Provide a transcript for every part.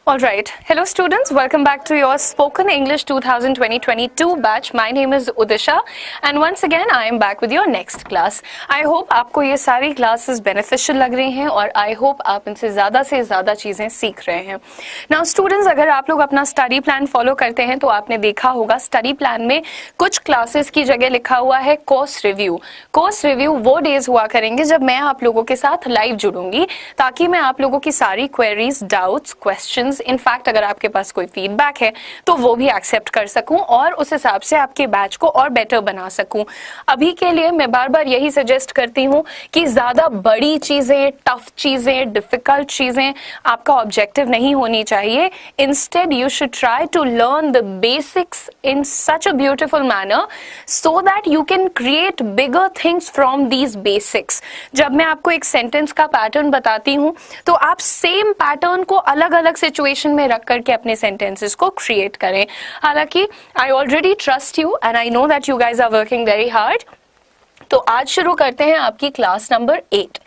All right. Hello students, welcome back to your Spoken English 2020-22 batch. My name is Udisha and once again I am back with your next class. I hope आपको ये सारी classes beneficial लग रही हैं और I hope आप इनसे ज़्यादा से ज़्यादा चीज़ें सीख रहे हैं. Now students, अगर आप लोग अपना study plan follow करते हैं तो आपने देखा होगा study plan में कुछ classes की जगह लिखा हुआ है course review. Course review वो days हुआ करेंगे जब मैं आप लोगों के साथ live जुड़ूंगी ताकि मैं आप लोगों की सारी queries, doubts, questions, इनफैक्ट अगर आपके पास कोई फीडबैक है तो वो भी एक्सेप्ट कर सकूं और उस हिसाब से आपके बैच को और बेटर बना सकूं. अभी के लिए मैं बार बार यही सजेस्ट करती हूं कि ज्यादा बड़ी चीजें, टफ चीजें, डिफिकल्ट चीजें आपका ऑब्जेक्टिव नहीं होनी चाहिए. Instead you should try to learn the basics in such a beautiful manner so that you can create bigger things from these basics. जब मैं आपको एक सेंटेंस का पैटर्न बताती हूं तो आप सेम पैटर्न को अलग अलग सिचुएशन में रख करके अपने सेंटेंसेस को क्रिएट करें. हालांकि I already trust you and I know that you guys are working very hard. तो आज शुरू करते हैं आपकी क्लास नंबर 8.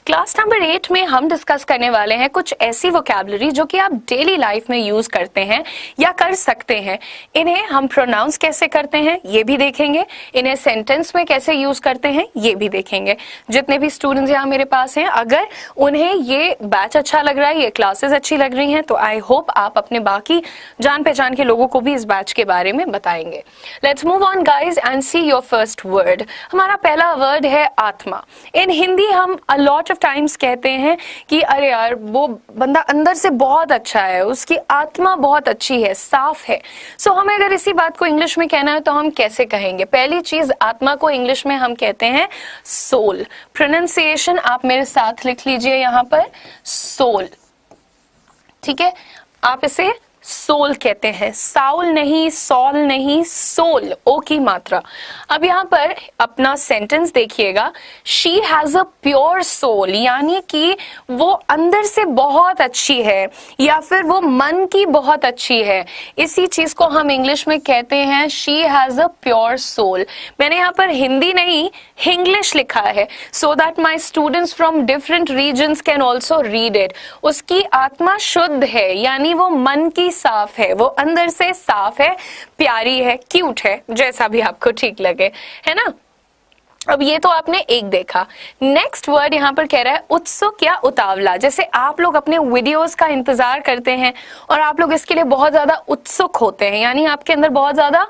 क्लास नंबर 8 में हम डिस्कस करने वाले हैं कुछ ऐसी वोकैबुलरी जो कि आप डेली लाइफ में यूज करते हैं या कर सकते हैं. इन्हें हम प्रोनाउंस कैसे करते हैं ये भी देखेंगे, इन्हें सेंटेंस में कैसे यूज करते हैं ये भी देखेंगे. जितने भी स्टूडेंट्स यहाँ मेरे पास हैं, अगर उन्हें ये बैच अच्छा लग रहा है, ये क्लासेस अच्छी लग रही हैं तो आई होप आप अपने बाकी जान पहचान के लोगों को भी इस बैच के बारे में बताएंगे. Let's move on guys and see your first word. हमारा पहला वर्ड है आत्मा. इन हिंदी हम अ लॉट ऑफ टाइम्स कहते हैं कि अरे यार वो बंदा अंदर से बहुत अच्छा है, उसकी आत्मा बहुत अच्छी है, साफ है. सो हमें अगर इसी बात को इंग्लिश में कहना है तो हम कैसे कहेंगे? पहली चीज, आत्मा को इंग्लिश में हम कहते हैं सोल. प्रोनाउंसिएशन आप मेरे साथ लिख लीजिए यहाँ पर, सोल. ठीक है, आप इसे सोल कहते हैं, साउल नहीं, सॉल नहीं, सोल, ओ की मात्रा. अब यहाँ पर अपना सेंटेंस देखिएगा, she has a pure soul, यानी कि वो अंदर से बहुत अच्छी है या फिर वो मन की बहुत अच्छी है. इसी चीज को हम इंग्लिश में कहते हैं she has a pure soul. मैंने यहाँ पर हिंदी नहीं हिंग्लिश लिखा है so that my students from different regions can also read it. उसकी आत्मा शुद्ध है यानी वो मन की साफ है, वो अंदर से साफ है, प्यारी है, क्यूट है, जैसा भी आपको ठीक लगे, है ना. अब ये तो आपने एक देखा. नेक्स्ट वर्ड यहाँ पर कह रहा है उत्सुक या उतावला. जैसे आप लोग अपने वीडियोस का इंतजार करते हैं और आप लोग इसके लिए बहुत ज्यादा उत्सुक होते हैं, यानी आपके अंदर बहुत ज्यादा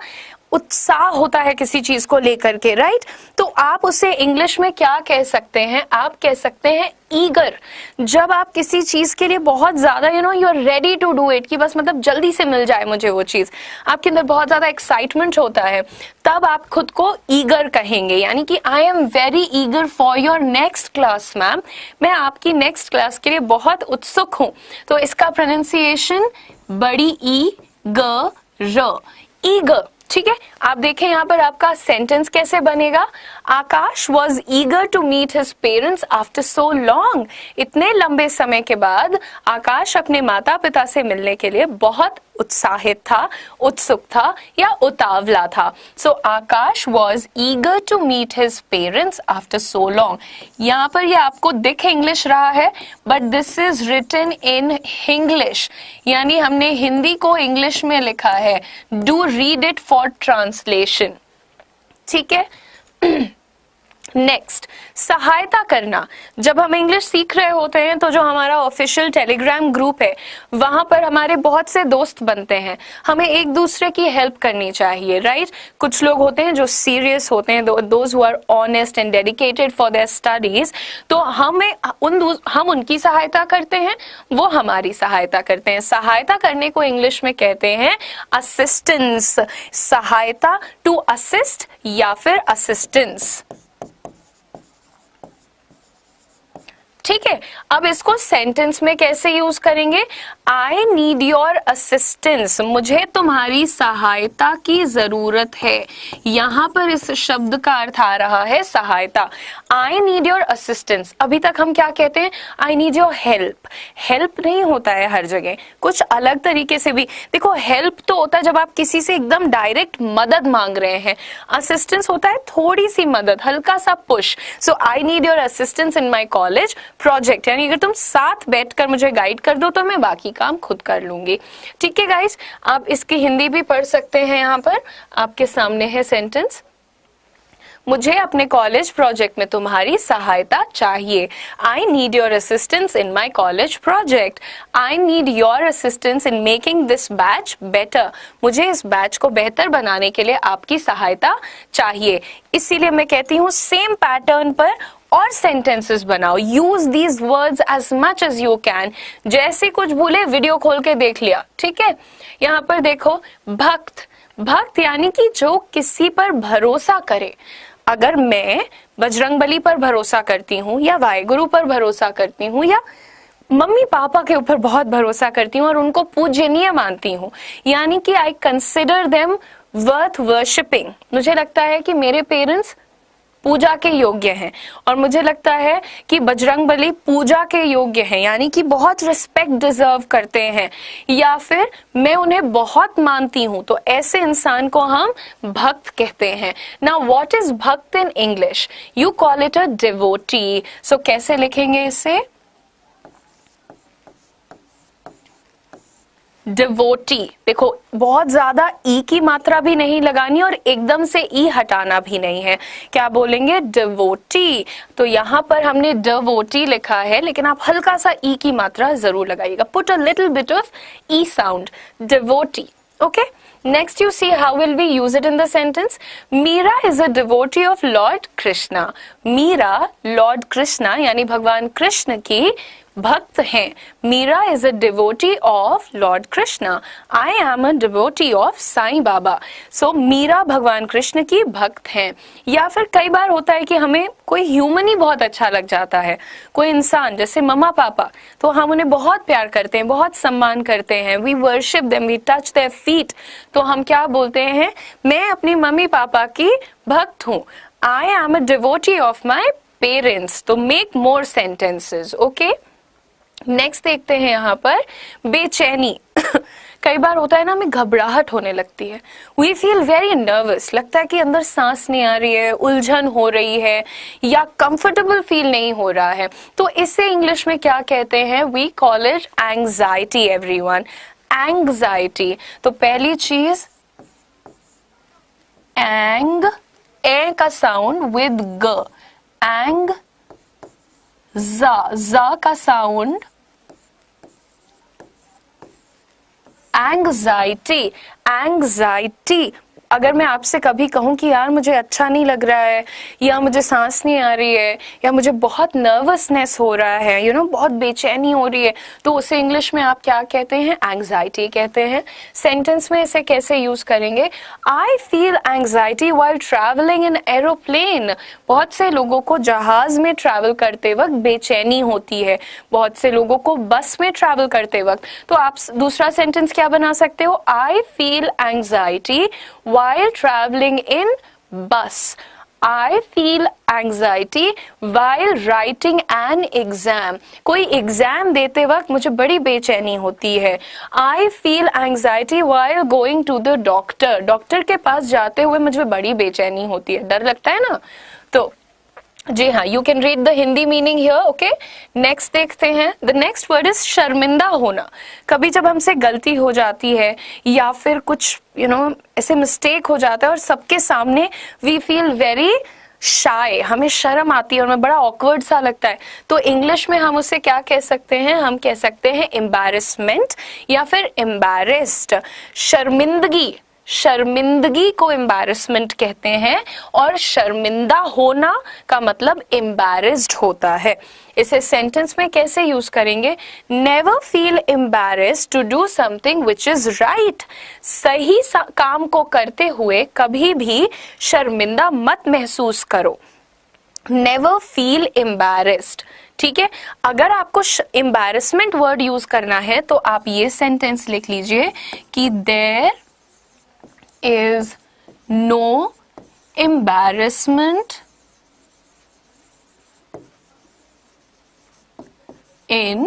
उत्साह होता है किसी चीज को लेकर के, राइट. तो आप उसे इंग्लिश में क्या कह सकते हैं? आप कह सकते हैं ईगर. जब आप किसी चीज के लिए बहुत ज्यादा you are ready to do it, कि बस मतलब जल्दी से मिल जाए मुझे वो चीज, आपके अंदर बहुत ज्यादा एक्साइटमेंट होता है, तब आप खुद को ईगर कहेंगे. यानी कि I am very eager for your next class ma'am, मैं आपकी नेक्स्ट क्लास के लिए बहुत उत्सुक हूं. तो इसका प्रोनाउंसिएशन बड़ी ई ग र, ईगर. ठीक है, आप देखें यहाँ पर आपका सेंटेंस कैसे बनेगा. Akash was eager to meet his parents after so long. इतने लंबे समय के बाद आकाश अपने माता पिता से मिलने के लिए बहुत उत्साहित था, उत्सुक था या उतावला था. So Aakash was eager to meet his parents after so long. यहाँ पर ये आपको दिख इंग्लिश रहा है but this is written in Hinglish, यानी हमने हिंदी को इंग्लिश में लिखा है. Do read it for translation. ठीक है. नेक्स्ट, सहायता करना. जब हम इंग्लिश सीख रहे होते हैं तो जो हमारा ऑफिशियल टेलीग्राम ग्रुप है वहां पर हमारे बहुत से दोस्त बनते हैं. हमें एक दूसरे की हेल्प करनी चाहिए, राइट. कुछ लोग होते हैं जो सीरियस होते हैं, those who are honest and dedicated for their studies. तो हम उनकी सहायता करते हैं, वो हमारी सहायता करते हैं. सहायता करने को इंग्लिश में कहते हैं असिस्टेंस. सहायता, टू असिस्ट या फिर असिस्टेंस. ठीक है, अब इसको सेंटेंस में कैसे यूज करेंगे? आई नीड योर असिस्टेंस, मुझे तुम्हारी सहायता की जरूरत है. यहां पर इस शब्द का अर्थ आ रहा है सहायता. I need your assistance. अभी तक हम क्या कहते हैं? I need your help. Help नहीं होता है हर जगह, कुछ अलग तरीके से भी. देखो, हेल्प तो होता है जब आप किसी से एकदम डायरेक्ट मदद मांग रहे हैं. असिस्टेंस होता है थोड़ी सी मदद, हल्का सा push. So I need your assistance in my college project, यानी अगर तुम साथ बैठकर मुझे गाइड कर दो तो मैं बाकी काम खुद कर लूंगी। ठीक है गाइस, आप इसकी हिंदी भी पढ़ सकते हैं। यहाँ पर आपके सामने है सेंटेंस, मुझे अपने कॉलेज प्रोजेक्ट में तुम्हारी सहायता चाहिए। I need your assistance in my college project. I need your assistance in making this batch better. मुझे इस बैच को बेहतर बनाने के लिए आपकी सहायता चाहिए। इसीलिए मैं कहती हूँ सेम पैटर्न पर और सेंटेंसेस बनाओ। Use these words as much as you can. जैसे कुछ भूले वीडियो खोल के देख लिया। ठीक है, यहाँ पर देखो, भक्त, भक्त यानी कि जो किसी पर भरोसा करे। अगर मैं बजरंगबली पर भरोसा करती हूँ या वाहेगुरु पर भरोसा करती हूँ या मम्मी पापा के ऊपर बहुत भरोसा करती हूँ और उनको पूजनीय मानती हूँ, यानी कि I consider them worth worshipping. मुझे लगता है कि मेरे पेरेंट्स पूजा के योग्य हैं और मुझे लगता है कि बजरंगबली पूजा के योग्य हैं, यानी कि बहुत रिस्पेक्ट डिजर्व करते हैं, या फिर मैं उन्हें बहुत मानती हूं, तो ऐसे इंसान को हम भक्त कहते हैं। Now what is bhakt in English? You call it a devotee. So कैसे लिखेंगे इसे? डिवोटी। देखो, बहुत ज्यादा ई की मात्रा भी नहीं लगानी और एकदम से ई हटाना भी नहीं है। क्या बोलेंगे? डिवोटी। तो यहाँ पर हमने डिवोटी लिखा है, लेकिन आप हल्का सा ई की मात्रा जरूर लगाइएगा। Put a little bit of E sound, devotee. Okay, next you see how will we use it in the sentence. Meera is a devotee of Lord Krishna. Meera Lord Krishna यानी भगवान कृष्ण की भक्त हैं। Meera is a devotee of Lord Krishna. I am a devotee of Sai Baba. So Meera भगवान कृष्ण की भक्त हैं। या फिर कई बार होता है कि हमें कोई ह्यूमन ही बहुत अच्छा लग जाता है, कोई इंसान, जैसे मम्मा पापा, तो हम उन्हें बहुत प्यार करते हैं, बहुत सम्मान करते हैं। We worship them, we touch their feet. तो हम क्या बोलते हैं? मैं अपनी मम्मी पापा की भक्त हूँ। I am a devotee of my parents. तो make more sentences. Okay, next देखते हैं यहाँ पर बेचैनी। कई बार होता है ना, हमें घबराहट होने लगती है। वी फील वेरी नर्वस, लगता है कि अंदर सांस नहीं आ रही है, उलझन हो रही है या कंफर्टेबल फील नहीं हो रहा है। तो इसे इंग्लिश में क्या कहते हैं? We call it anxiety. Everyone, anxiety. तो पहली चीज, एंग, ए का साउंड विद ग, एंग, जा का साउंड, एंग्जाइटी। एंग्जाइटी। अगर मैं आपसे कभी कहूं कि यार मुझे अच्छा नहीं लग रहा है, या मुझे सांस नहीं आ रही है, या मुझे बहुत नर्वसनेस हो रहा है, बहुत बेचैनी हो रही है, तो उसे इंग्लिश में आप क्या कहते हैं? एंग्जाइटी कहते हैं। सेंटेंस में इसे कैसे यूज करेंगे? I feel anxiety while travelling in aeroplane. बहुत से लोगों को जहाज में ट्रैवल करते वक्त बेचैनी होती है, बहुत से लोगों को बस में ट्रैवल करते वक्त। तो आप दूसरा सेंटेंस क्या बना सकते हो? I feel anxiety while traveling in bus. I feel anxiety while writing an exam. कोई एग्जाम देते वक्त मुझे बड़ी बेचैनी होती है। I feel anxiety while going to the doctor. Doctor के पास जाते हुए मुझे बड़ी बेचैनी होती है, डर लगता है ना। तो जी हाँ, you can read the Hindi meaning here. Okay, next देखते हैं। द नेक्स्ट वर्ड इज शर्मिंदा होना। कभी जब हमसे गलती हो जाती है या फिर कुछ ऐसे मिस्टेक हो जाता है और सबके सामने वी फील वेरी शाय, हमें शर्म आती है और हमें बड़ा ऑकवर्ड सा लगता है, तो इंग्लिश में हम उसे क्या कह सकते हैं? हम कह सकते हैं एम्बैरेसमेंट या फिर एम्बैरेस्ड। शर्मिंदगी, शर्मिंदगी को एम्बैरेसमेंट कहते हैं और शर्मिंदा होना का मतलब एम्बैरेस्ड होता है। इसे सेंटेंस में कैसे यूज करेंगे? Never feel embarrassed to do something which is right. सही काम को करते हुए कभी भी शर्मिंदा मत महसूस करो। Never feel embarrassed. ठीक है, अगर आपको एम्बैरेसमेंट वर्ड यूज करना है तो आप ये सेंटेंस लिख लीजिए कि there is no embarrassment in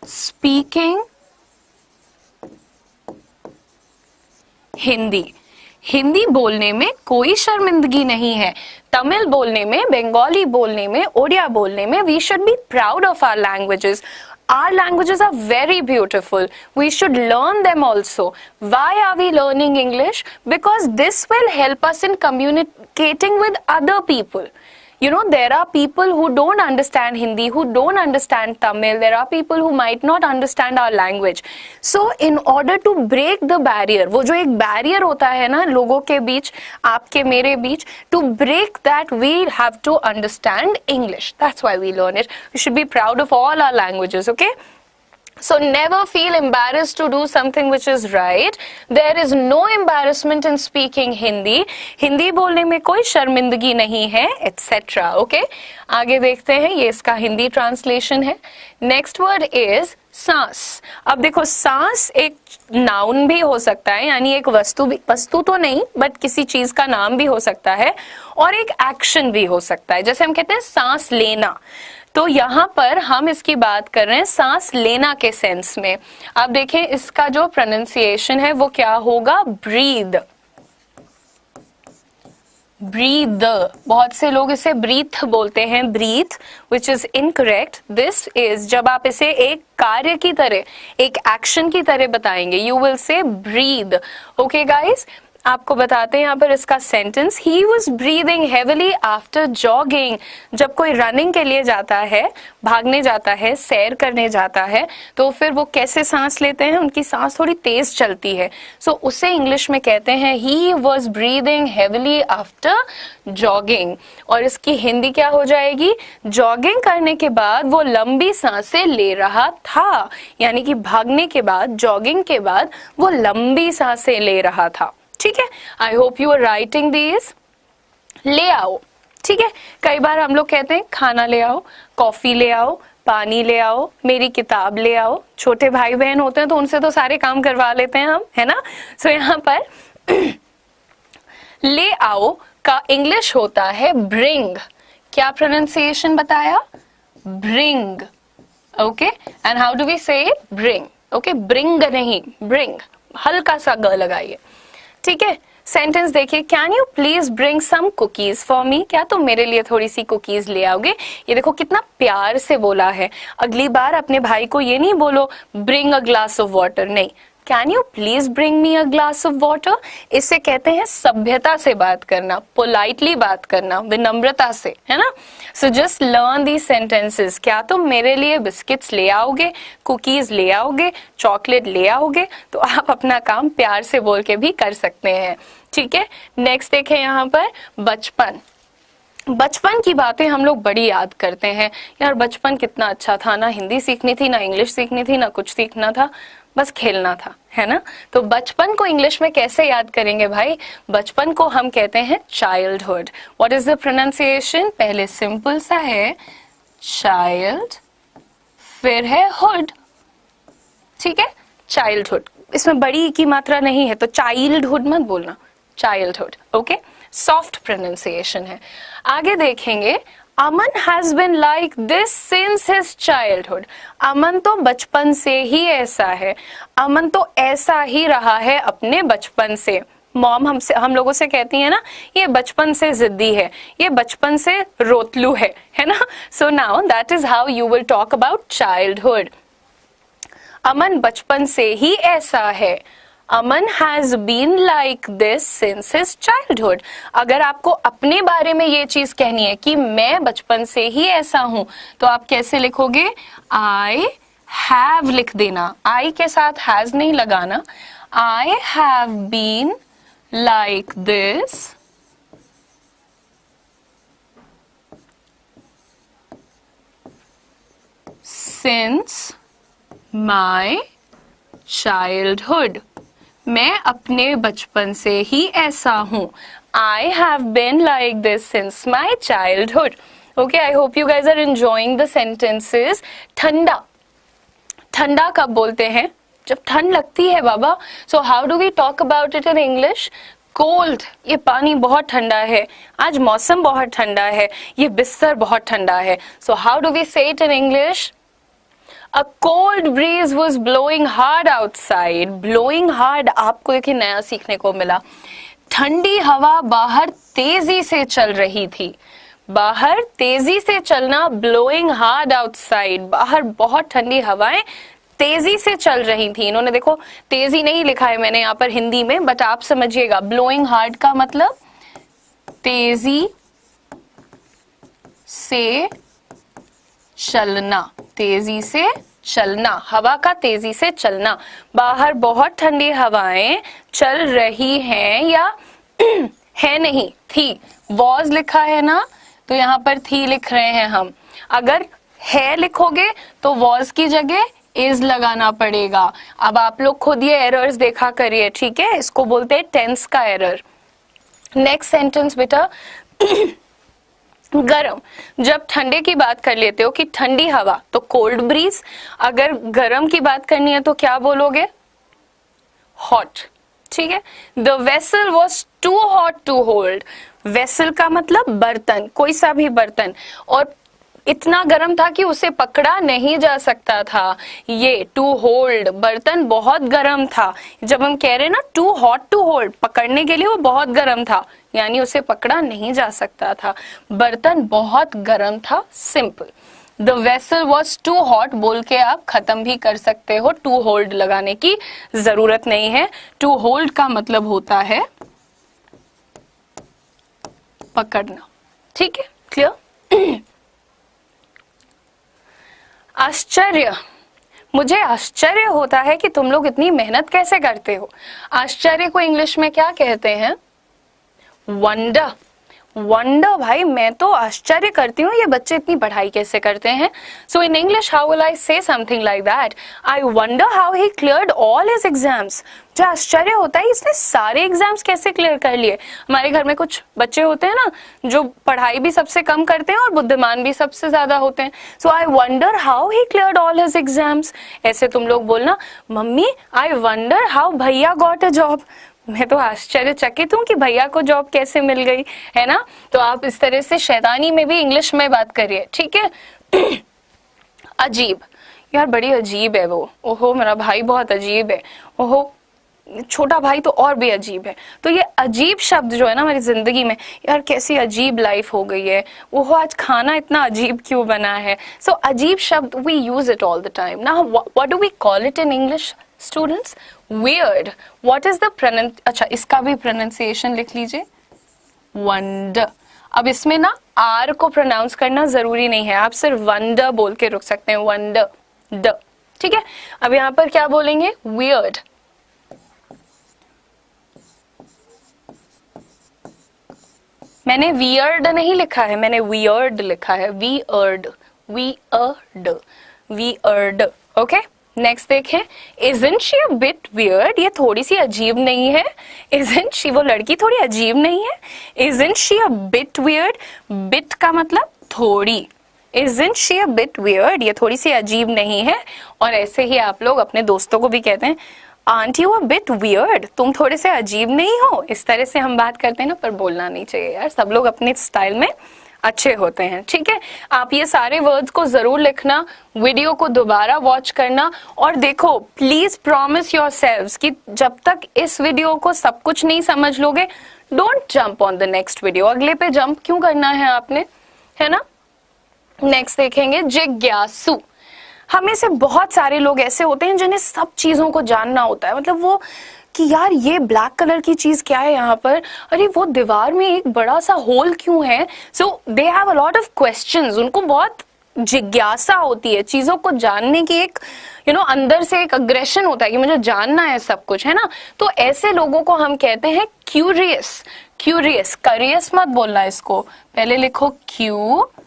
speaking Hindi. Hindi बोलने में कोई शर्मिंदगी नहीं है, तमिल बोलने में, बंगाली बोलने में, ओडिया बोलने में, we should be proud of our languages. Our languages are very beautiful. We should learn them also. Why are we learning English? Because this will help us in communicating with other people. You know, there are people who don't understand Hindi, who don't understand Tamil. There are people who might not understand our language. So, in order to break the barrier, वो जो एक barrier होता है ना लोगों के बीच, आपके मेरे बीच, to break that we have to understand English. That's why we learn it. We should be proud of all our languages, okay? So never feel embarrassed to do something which is right. There is no embarrassment in speaking Hindi. Hindi बोलने में कोई शर्मिंदगी नहीं है, etc. Okay? आगे देखते हैं, ये इसका हिंदी ट्रांसलेशन है. नेक्स्ट वर्ड इज सांस. अब देखो, सांस एक नाउन भी हो सकता है, यानी एक वस्तु तो नहीं, बट किसी चीज का नाम भी हो सकता है, और एक एक्शन भी हो सकता है. जैसे हम कहते हैं सांस लेना, तो यहाँ पर हम इसकी बात कर रहे हैं सांस लेना के सेंस में. अब देखें, इसका जो प्रोनाउंसिएशन है वो क्या होगा? ब्रीद. ब्रीद. बहुत से लोग इसे ब्रीथ बोलते हैं, breath, which is incorrect. This is जब आप इसे एक कार्य की तरह, एक एक्शन की तरह बताएंगे, you will say breathe. Okay guys, आपको बताते हैं यहाँ पर इसका sentence. He was breathing heavily after jogging. जब कोई रनिंग के लिए जाता है, भागने जाता है, सैर करने जाता है, तो फिर वो कैसे सांस लेते हैं? उनकी सांस थोड़ी तेज चलती है. सो उसे इंग्लिश में कहते हैं he was breathing heavily after jogging. और इसकी हिंदी क्या हो जाएगी? जॉगिंग करने के बाद वो लंबी सांसें ले रहा था. यानी कि भागने के बाद, जॉगिंग के बाद वो लंबी सांसें ले रहा था. ठीक है, I hope you are writing these. ले आओ. ठीक है, कई बार हम लोग कहते हैं खाना ले आओ, कॉफी ले आओ, पानी ले आओ, मेरी किताब ले आओ. छोटे भाई बहन होते हैं तो उनसे तो सारे काम करवा लेते हैं हम, है ना. सो यहाँ पर ले आओ का इंग्लिश होता है ब्रिंग. क्या प्रोनाउंसिएशन बताया? Bring. Okay, and how do we say bring? Okay, bring नहीं, ब्रिंग. हल्का सा ग लगाइए. ठीक है, सेंटेंस देखिए. Can you please bring some cookies for me? क्या तुम मेरे लिए थोड़ी सी कुकीज ले आओगे? ये देखो कितना प्यार से बोला है. अगली बार अपने भाई को ये नहीं बोलो bring a glass of water, नहीं, can you please bring me a glass of water. इससे कहते हैं सभ्यता से बात करना, पोलाइटली बात करना, विनम्रता से, है ना. So just learn these sentences. क्या तुम मेरे लिए बिस्किट्स ले आओगे, कुकीज ले आओगे, चॉकलेट ले आओगे? तो आप अपना काम प्यार से बोल के भी कर सकते हैं. ठीक है, नेक्स्ट देखें यहाँ पर बचपन. बचपन की बातें हम लोग बड़ी याद करते हैं. यार बचपन कितना अच्छा था ना, हिंदी सीखनी थी ना, इंग्लिश सीखनी थी ना, कुछ सीखना था, बस खेलना था, है ना. तो बचपन को इंग्लिश में कैसे याद करेंगे भाई? बचपन को हम कहते हैं childhood. What is the pronunciation? पहले सिंपल सा है चाइल्ड, फिर है हुड. ठीक है, चाइल्डहुड. इसमें बड़ी की मात्रा नहीं है, तो चाइल्डहुड मत बोलना, चाइल्डहुड. ओके, सॉफ्ट प्रोनाउंसिएशन है. आगे देखेंगे, Aman has been like this since his childhood. Aman तो बचपन से ही ऐसा है, अमन तो ऐसा ही रहा है अपने बचपन से. मॉम हम लोगों से कहती है ना, ये बचपन से जिद्दी है, ये बचपन से रोतलू है ना. So now that is how you will talk about childhood. Aman बचपन से ही ऐसा है. Aman has been like this since his childhood. अगर आपको अपने बारे में ये चीज कहनी है कि मैं बचपन से ही ऐसा हूं, तो आप कैसे लिखोगे? आई हैव लिख देना, आई के साथ हैज नहीं लगाना. I have been like this since my childhood. मैं अपने बचपन से ही ऐसा हूं. I have been like this since my childhood. Okay, I hope you guys are enjoying the sentences. ठंडा. ठंडा कब बोलते हैं? जब ठंड लगती है बाबा. So how do we talk about it in English? Cold. ये पानी बहुत ठंडा है, आज मौसम बहुत ठंडा है, ये बिस्तर बहुत ठंडा है. सो हाउ डू वी से it in English? A cold breeze was blowing hard outside. Blowing hard आपको देखिए नया सीखने को मिला. ठंडी हवा बाहर तेजी से चल रही थी। बाहर तेजी से चलना, ब्लोइंग हार्ड आउटसाइड, बाहर बहुत ठंडी हवाएं तेजी से चल रही थी। इन्होंने देखो तेजी नहीं लिखा है मैंने यहाँ पर हिंदी में, बट आप समझिएगा ब्लोइंग हार्ड का मतलब तेजी से चलना, तेजी से चलना, हवा का तेजी से चलना। बाहर बहुत ठंडी हवाएं चल रही हैं, या है नहीं, थी, वॉज लिखा है ना, तो यहाँ पर थी लिख रहे हैं हम। अगर है लिखोगे तो वॉज की जगह इज लगाना पड़ेगा। अब आप लोग खुद ये एरर्स देखा करिए, ठीक है, इसको बोलते हैं टेंस का एरर। नेक्स्ट सेंटेंस बेटा, गरम, जब ठंडे की बात कर लेते हो कि ठंडी हवा तो कोल्ड ब्रीज, अगर गरम की बात करनी है तो क्या बोलोगे, हॉट, ठीक है। The vessel was too hot to hold, vessel का मतलब बर्तन, कोई सा भी बर्तन, और इतना गर्म था कि उसे पकड़ा नहीं जा सकता था। ये टू होल्ड, बर्तन बहुत गर्म था। जब हम कह रहे हैं ना टू हॉट टू होल्ड, पकड़ने के लिए वो बहुत गर्म था, यानी उसे पकड़ा नहीं जा सकता था, बर्तन बहुत गर्म था, simple. The vessel was too hot बोल के आप खत्म भी कर सकते हो, टू होल्ड लगाने की जरूरत नहीं है। टू होल्ड का मतलब होता है पकड़ना, ठीक है, क्लियर। आश्चर्य, मुझे आश्चर्य होता है कि तुम लोग इतनी मेहनत कैसे करते हो। आश्चर्य को इंग्लिश में क्या कहते हैं, वंडर। वंडर, भाई मैं तो आश्चर्य करती हूँ ये बच्चे इतनी पढ़ाई कैसे करते हैं। So in English how will I say something like that, I wonder how he cleared all his exams. मुझे आश्चर्य होता है इसने सारे एग्जाम्स कैसे क्लियर कर लिए। हमारे घर में कुछ बच्चे होते हैं ना जो पढ़ाई भी सबसे कम करते हैं और बुद्धिमान भी सबसे ज्यादा होते हैं। So I wonder how he cleared all his exams. ऐसे तुम लोग बोलना, mummy I wonder how bhaiya got a job. मैं तो आश्चर्यचकित हूँ कि भैया को जॉब कैसे मिल गई, है ना। तो आप इस तरह से शैतानी में भी इंग्लिश में बात करिए, ठीक है। अजीब, यार बड़ी अजीब है वो, ओहो मेरा भाई बहुत अजीब है, ओहो छोटा भाई तो और भी अजीब है। तो ये अजीब शब्द जो है ना हमारी जिंदगी में, यार कैसी अजीब लाइफ हो गई है, ओहो आज खाना इतना अजीब क्यों बना है। सो अजीब शब्द we use it all the time. Now what do we call it in English students, weird. What is the अच्छा इसका भी प्रोनाउंसिएशन लिख लीजिए, वंडर। अब इसमें ना आर को प्रोनाउंस करना जरूरी नहीं है, आप सिर्फ वंडर बोल के रुक सकते हैं, वंडर ड, ठीक है। अब यहाँ पर क्या बोलेंगे, weird। मैंने weird नहीं लिखा है, मैंने weird लिखा है, weird, weird, weird, okay. Next देखें, isn't she a bit weird, ये थोड़ी सी अजीब नहीं है। isn't she, वो लड़की थोड़ी अजीब नहीं है। isn't she a bit weird, bit का मतलब थोड़ी, isn't she a bit weird, ये थोड़ी सी अजीब नहीं है। और ऐसे ही आप लोग अपने दोस्तों को भी कहते हैं, aren't you a bit weird, तुम थोड़े से अजीब नहीं हो। इस तरह से हम बात करते हैं ना, पर बोलना नहीं चाहिए यार, सब लोग अपने स्टाइल में अच्छे होते हैं, ठीक है। आप ये सारे वर्ड्स को जरूर लिखना, वीडियो को दोबारा वॉच करना, और देखो प्लीज प्रॉमिस योरसेल्व्स कि जब तक इस वीडियो को सब कुछ नहीं समझ लोगे, don't jump on the next video. अगले पे जंप क्यों करना है आपने, है ना। नेक्स्ट देखेंगे, जिज्ञासु। हमें से बहुत सारे लोग ऐसे होते हैं जिन्हें सब चीजों को जानना होता है, मतलब वो कि यार ये ब्लैक कलर की चीज क्या है यहाँ पर, अरे वो दीवार में एक बड़ा सा होल क्यों है। So they have a lot of questions, उनको बहुत जिज्ञासा होती है चीजों को जानने की, एक अंदर से एक अग्रेशन होता है कि मुझे जानना है सब कुछ, है ना। तो ऐसे लोगों को हम कहते हैं क्यूरियस। क्यूरियस, करियस मत बोलना इसको, पहले लिखो curious,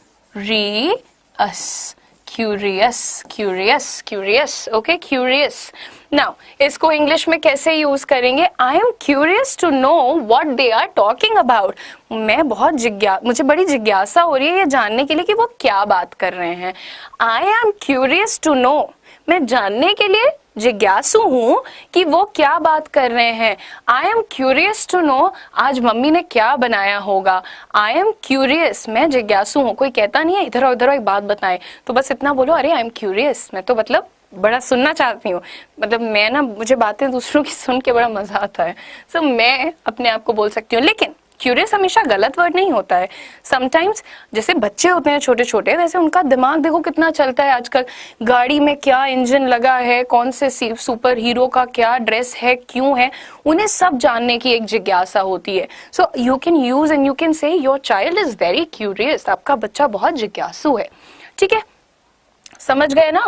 curious, curious, curious, okay, curious. Now इसको इंग्लिश में कैसे यूज करेंगे, I am curious to know what they are talking about. मुझे बड़ी जिज्ञासा हो रही है ये जानने के लिए कि वो क्या बात कर रहे हैं। I am curious to know, मैं जानने के लिए जिज्ञासु हूं कि वो क्या बात कर रहे हैं। I am curious to know आज मम्मी ने क्या बनाया होगा। आई एम क्यूरियस, मैं जिज्ञासु हूं। कोई कहता नहीं है इधर उधर एक बात बताएं, तो बस इतना बोलो, अरे आई एम क्यूरियस, मैं तो मतलब बड़ा सुनना चाहती हूँ, मतलब मैं ना, मुझे बातें दूसरों की सुन के बड़ा मजा आता है, सो मैं अपने आप को बोल सकती हूँ। लेकिन क्यूरियस हमेशा गलत वर्ड नहीं होता है। समटाइम्स जैसे बच्चे होते हैं छोटे छोटे, वैसे उनका दिमाग देखो कितना चलता है आजकल, गाड़ी में क्या इंजन लगा है, कौन से सुपर हीरो का क्या ड्रेस है, क्यों है, उन्हें सब जानने की एक जिज्ञासा होती है। So you can use and you can say your child is very curious, आपका बच्चा बहुत जिज्ञासु है। ठीक है, समझ गए ना।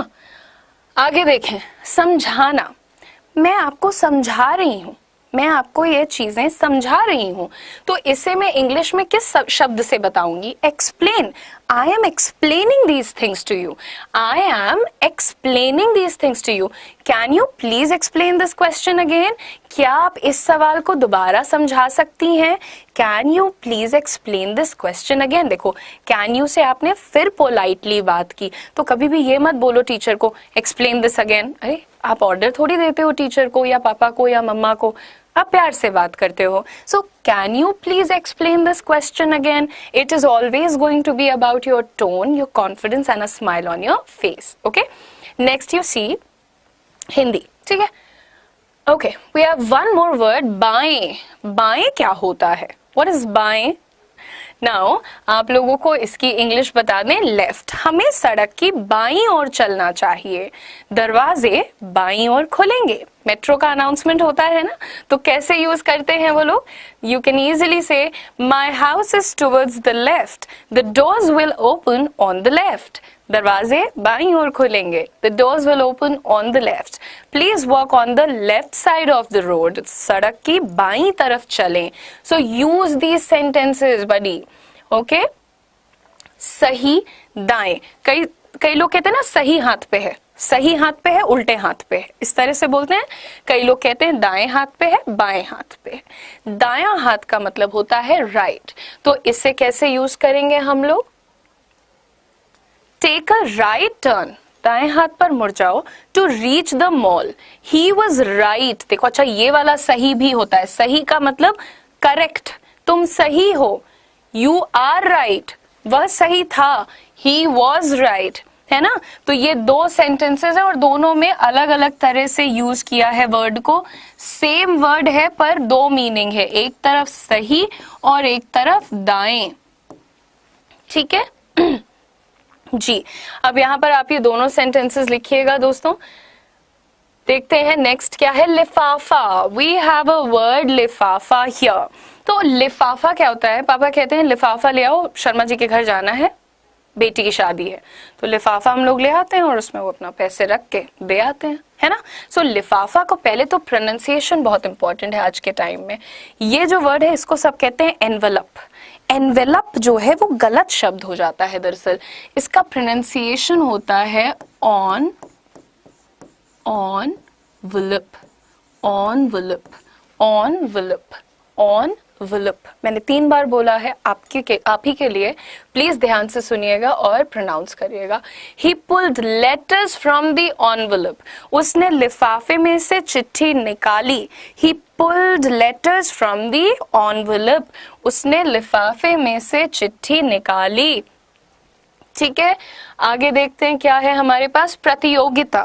आगे देखें, समझाना। मैं आपको समझा रही हूं, मैं आपको ये चीजें समझा रही हूं, तो इसे मैं इंग्लिश में किस शब्द से बताऊंगी? Explain. I am explaining these things to you, I am explaining these things to you. Can you please explain this question again? क्या आप इस सवाल को दोबारा समझा सकती हैं? Can you please explain this question again. देखो, कैन यू से आपने फिर पोलाइटली बात की, तो कभी भी ये मत बोलो टीचर को एक्सप्लेन दिस अगेन। अरे आप ऑर्डर थोड़ी देते हो टीचर को या पापा को या मम्मा को, आप प्यार से बात करते हो। So can you please explain this question again. It is always going to be about your tone, your confidence and a smile on your face. Okay, next you see Hindi. ठीक है, okay, we have one more word, baayen. बाएं क्या होता है? What is बाएं? Now आप लोगों को इसकी इंग्लिश बता दें, लेफ्ट। हमें सड़क की बाईं ओर चलना चाहिए, दरवाजे बाईं ओर खुलेंगे। मेट्रो का अनाउंसमेंट होता है ना, तो कैसे यूज करते हैं वो लोग? You can easily say my house is towards the left, the doors will open on the left. दरवाजे बाईं ओर खुलेंगे, the doors will open on the left. Please walk on the left side of the road, सड़क की बाईं तरफ चलें। So use these sentences buddy. Okay, सही दाएं, कई लोग कहते हैं ना सही हाथ पे है, सही हाथ पे है, उल्टे हाथ पे है, इस तरह से बोलते हैं। कई लोग कहते हैं दाएं हाथ पे है, बाएं हाथ पे है। दायां हाथ का मतलब होता है राइट, तो इसे कैसे यूज करेंगे हम लोग? टेक अ राइट टर्न, दाएं हाथ पर मुड़ जाओ, to reach the mall, he was right. देखो, अच्छा ये वाला सही भी होता है, सही का मतलब करेक्ट, तुम सही हो, यू आर राइट, वह सही था, ही वॉज राइट, है ना। तो ये दो सेंटेंसेस है और दोनों में अलग अलग तरह से यूज किया है वर्ड को। सेम वर्ड है पर दो मीनिंग है, एक तरफ सही और एक तरफ दाएं। ठीक है जी, अब यहाँ पर आप ये दोनों सेंटेंसेस लिखिएगा दोस्तों। देखते हैं नेक्स्ट क्या है, लिफाफा। वी हैव अ वर्ड लिफाफा हियर। तो लिफाफा क्या होता है? पापा कहते हैं लिफाफा ले आओ, शर्मा जी के घर जाना है, बेटी की शादी है, तो लिफाफा हम लोग ले आते हैं और उसमें वो अपना पैसे रख के दे आते हैं, है ना। सो लिफाफा को पहले तो प्रोनाउंसिएशन बहुत इंपॉर्टेंट है आज के टाइम में। ये जो वर्ड है इसको सब कहते हैं एनवेलप। एनवेलप जो है वो गलत शब्द हो जाता है दरअसल, इसका प्रोनाउंसिएशन होता है ऑन विलिप, ऑन विलिप, ऑन विलिप, ऑन विलिप। मैंने 3 बार बोला है आप ही के लिए, प्लीज ध्यान से सुनिएगा और प्रोनाउंस करिएगा। He pulled letters from the envelope, उसने लिफाफे में से चिट्ठी निकाली। He pulled letters from the envelope, उसने लिफाफे में से चिट्ठी निकाली। ठीक है, आगे देखते हैं क्या है हमारे पास, प्रतियोगिता।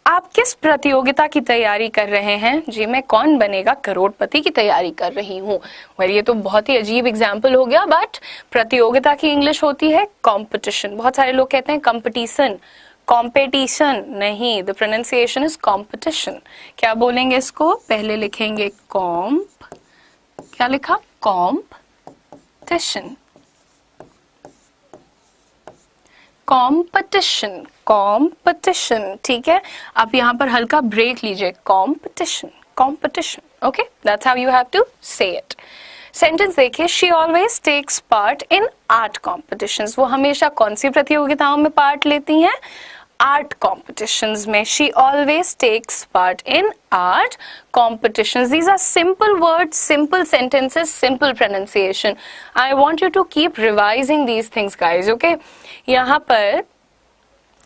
आप किस प्रतियोगिता की तैयारी कर रहे हैं? जी मैं कौन बनेगा करोड़पति की तैयारी कर रही हूँ। वेल ये तो बहुत ही अजीब एग्जाम्पल हो गया, बट प्रतियोगिता की इंग्लिश होती है कॉम्पिटिशन। बहुत सारे लोग कहते हैं कंपटीशन, कॉम्पिटिशन नहीं, द प्रोनाउंसिएशन इज कॉम्पिटिशन। क्या बोलेंगे इसको? पहले लिखेंगे कॉम्प, क्या लिखा? Competition, competition, competition. ठीक है, आप यहाँ पर हल्का ब्रेक लीजिए, competition, competition. Okay, that's how you have to say it. Sentence देखिए, she always takes part in art competitions. वो हमेशा कौन सी प्रतियोगिताओं में पार्ट लेती हैं? आर्ट कॉम्पिटिशंस में। She always takes part in art competitions. These are simple words, simple sentences, simple pronunciation. I want you to keep revising these things, guys. Okay? यहाँ पर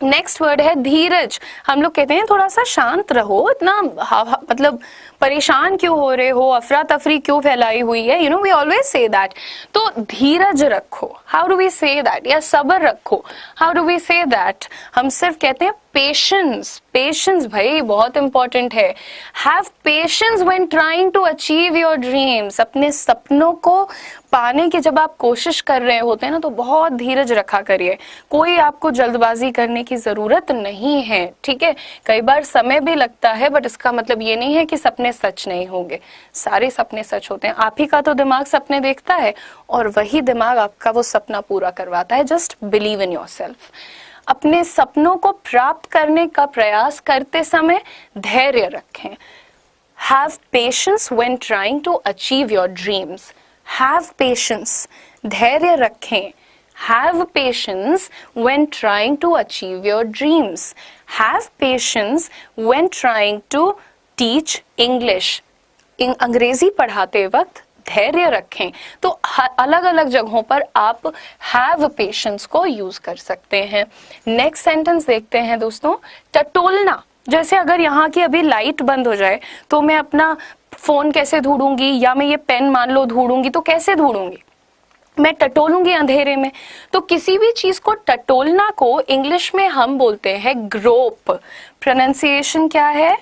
नेक्स्ट वर्ड है धीरज। हम लोग कहते हैं थोड़ा सा शांत रहो, इतना मतलब परेशान क्यों हो रहे हो, अफरा तफरी क्यों फैलाई हुई है, you know we always say that. तो धीरज रखो, how do we say that? या सब्र रखो, how do we say that? हम सिर्फ कहते हैं पेशेंस, पेशेंस भाई बहुत इंपॉर्टेंट है। Have patience when trying to achieve your dreams, अपने सपनों को पाने की जब आप कोशिश कर रहे होते हैं ना, तो बहुत धीरज रखा करिए। कोई आपको जल्दबाजी करने की जरूरत नहीं है, ठीक है। कई बार समय भी लगता है, बट इसका मतलब ये नहीं है कि सपने सच नहीं होंगे। सारे सपने सच होते हैं। आप ही का तो दिमाग सपने देखता है और वही दिमाग आपका वो सपना पूरा करवाता है। Just believe in yourself. अपने सपनों को प्राप्त करने का प्रयास करते समय धैर्य रखें। Have patience when trying to achieve your dreams. Have patience, धैर्य रखें। Have patience when trying to achieve your dreams. Have patience when trying to teach English. अंग्रेजी पढ़ाते वक्त धैर्य रखें। तो अलग अलग जगहों पर आप हैव पेशेंस को यूज कर सकते हैं। नेक्स्ट सेंटेंस देखते हैं दोस्तों। टटोलना, जैसे अगर यहाँ की अभी लाइट बंद हो जाए तो मैं अपना फोन कैसे ढूंढूंगी, या मैं ये पेन मान लो ढूंढूंगी, तो कैसे ढूंढूंगी? मैं टटोलूंगी अंधेरे में। तो किसी भी चीज को टटोलना को इंग्लिश में हम बोलते हैं ग्रोप। प्रोनाउंसिएशन क्या है?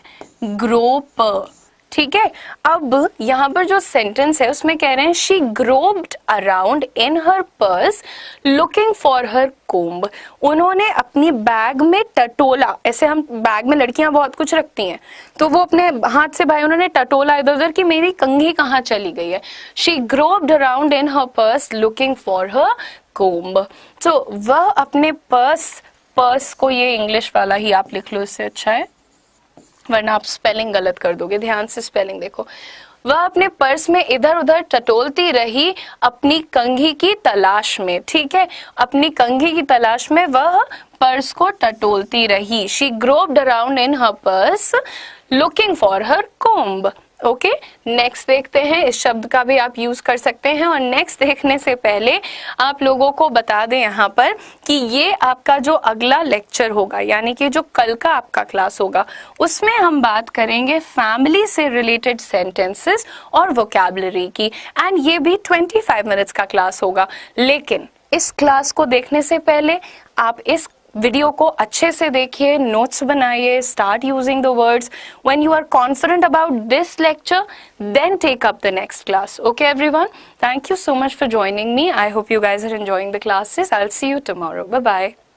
ग्रोप, ठीक है। अब यहाँ पर जो सेंटेंस है उसमें कह रहे हैं she grouped around in her purse looking for her comb. उन्होंने अपनी बैग में टटोला। ऐसे हम बैग में लड़कियां बहुत कुछ रखती हैं, तो वो अपने हाथ से भाई उन्होंने टटोला इधर उधर कि मेरी कंघी कहाँ चली गई है। She grouped around in her purse looking for her comb. तो वह अपने पर्स को ये इंग्लिश वाला ही आप लिख लो, इससे अच्छा है, वरना आप स्पेलिंग गलत कर दोगे। ध्यान से स्पेलिंग देखो। वह अपने पर्स में इधर उधर टटोलती रही अपनी कंघी की तलाश में, ठीक है। अपनी कंघी की तलाश में वह पर्स को टटोलती रही। She grouped around in her purse looking for her comb. Okay, next देखते हैं। इस शब्द का भी आप यूज कर सकते हैं। और नेक्स्ट देखने से पहले आप लोगों को बता दें यहाँ पर कि ये आपका जो अगला लेक्चर होगा, यानी कि जो कल का आपका क्लास होगा, उसमें हम बात करेंगे फैमिली से रिलेटेड सेंटेंसेस और वोकैबुलरी की। एंड ये भी 25 मिनट्स का क्लास होगा। लेकिन इस क्लास को देखने से पहले आप इस वीडियो को अच्छे से देखिए, नोट्स बनाइए, start using the words. When you are confident about this lecture, then take up the next class. Okay everyone, thank you so much for joining me. I hope you guys are enjoying the classes. I'll see you tomorrow. Bye bye.